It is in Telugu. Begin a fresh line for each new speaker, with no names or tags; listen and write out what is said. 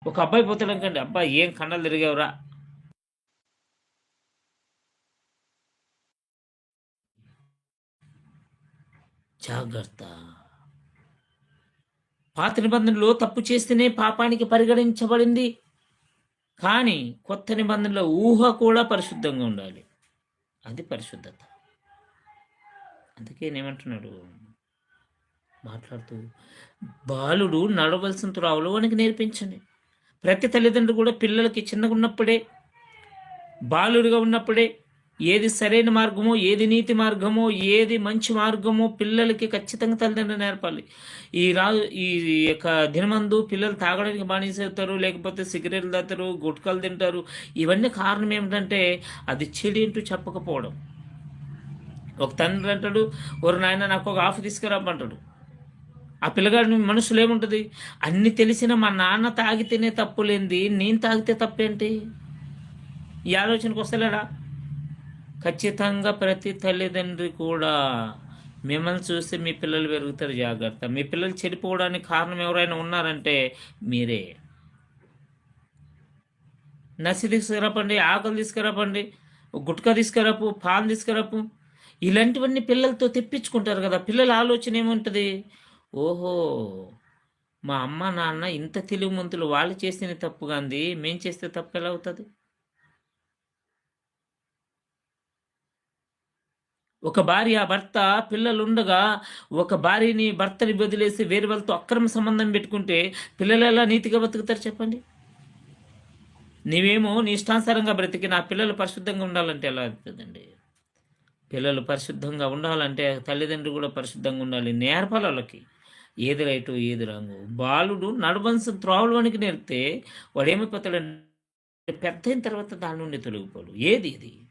ఒక అబ్బాయి పోతాడనుకోండి, "అబ్బా! ఏం కండలు తిరిగావురా." జాగ్రత్త. పాత నిబంధనలో తప్పు చేస్తేనే పాపానికి పరిగణించబడింది. కానీ కొత్త నిబంధనలో ఊహ కూడా పరిశుద్ధంగా ఉండాలి. అది పరిశుద్ధత. అందుకే నేనేమంటున్నాడు మాట్లాడుతూ, బాలుడు నడవలసిన త్రోవలో వానికి నేర్పించండి. ప్రతి తల్లిదండ్రులు కూడా పిల్లలకి చిన్నగున్నప్పుడే, బాలుడిగా ఉన్నప్పుడే ఏది సరైన మార్గమో, ఏది నీతి మార్గమో, ఏది మంచి మార్గమో పిల్లలకి ఖచ్చితంగా తల్లిదండ్రులు నేర్పాలి. ఈ యొక్క దినమందు పిల్లలు తాగడానికి బానిసవుతారు, లేకపోతే సిగరెట్లు తాగుతారు, గుట్కాలు తింటారు. ఇవన్నీ కారణం ఏమిటంటే అది చెడేంటో చెప్పకపోవడం. ఒక తండ్రి అంటాడు, "ఓరి నాయన నాకు ఒక హాఫ్ తీసుకురమ్మంటాడు." ఆ పిల్లగాడి మనసులో ఏముంటుంది? అన్ని తెలిసిన మా నాన్న తాగితేనే తప్పులేంది, నేను తాగితే తప్పేంటి? ఈ ఆలోచనకు వస్తలేడా? ఖచ్చితంగా ప్రతి తల్లిదండ్రి కూడా మిమ్మల్ని చూస్తే మీ పిల్లలు పెరుగుతారు, జాగ్రత్త. మీ పిల్లలు చెడిపోవడానికి కారణం ఎవరైనా ఉన్నారంటే మీరే. నసి తీసుకురాపండి, ఆకలి తీసుకురాపండి, గుట్కా తీసుకురాపు, పాన్ తీసుకురాపు, ఇలాంటివన్నీ పిల్లలతో తెప్పించుకుంటారు కదా. పిల్లల ఆలోచన ఏముంటుంది? ఓహో, మా అమ్మ నాన్న ఇంత తెలివిమంతులు, వాళ్ళు చేసిన తప్పు గాంది మేం చేస్తే తప్పు ఎలా అవుతుంది? ఒక భార్య, భర్త, పిల్లలుండగా ఒక భార్యని, భర్తని వదిలేసి వేరే వాళ్ళతో అక్రమ సంబంధం పెట్టుకుంటే పిల్లలు ఎలా నీతిగా బతుకుతారు చెప్పండి? నీవేమో నీ ఇష్టానుసారంగా బ్రతికి నా పిల్లలు పరిశుద్ధంగా ఉండాలంటే ఎలా అవుతుందండి? పిల్లలు పరిశుద్ధంగా ఉండాలంటే తల్లిదండ్రులు కూడా పరిశుద్ధంగా ఉండాలి. నేర్పాలి వాళ్ళకి. ఏది రైటు, ఏది రాంగు. బాలుడు నడవలసిన త్రోవలోనికి నేర్పితే వాడేమైపోతాడంటే పెద్దయిన తర్వాత దాని నుండి తొలగిపోడు. ఏది ఇది?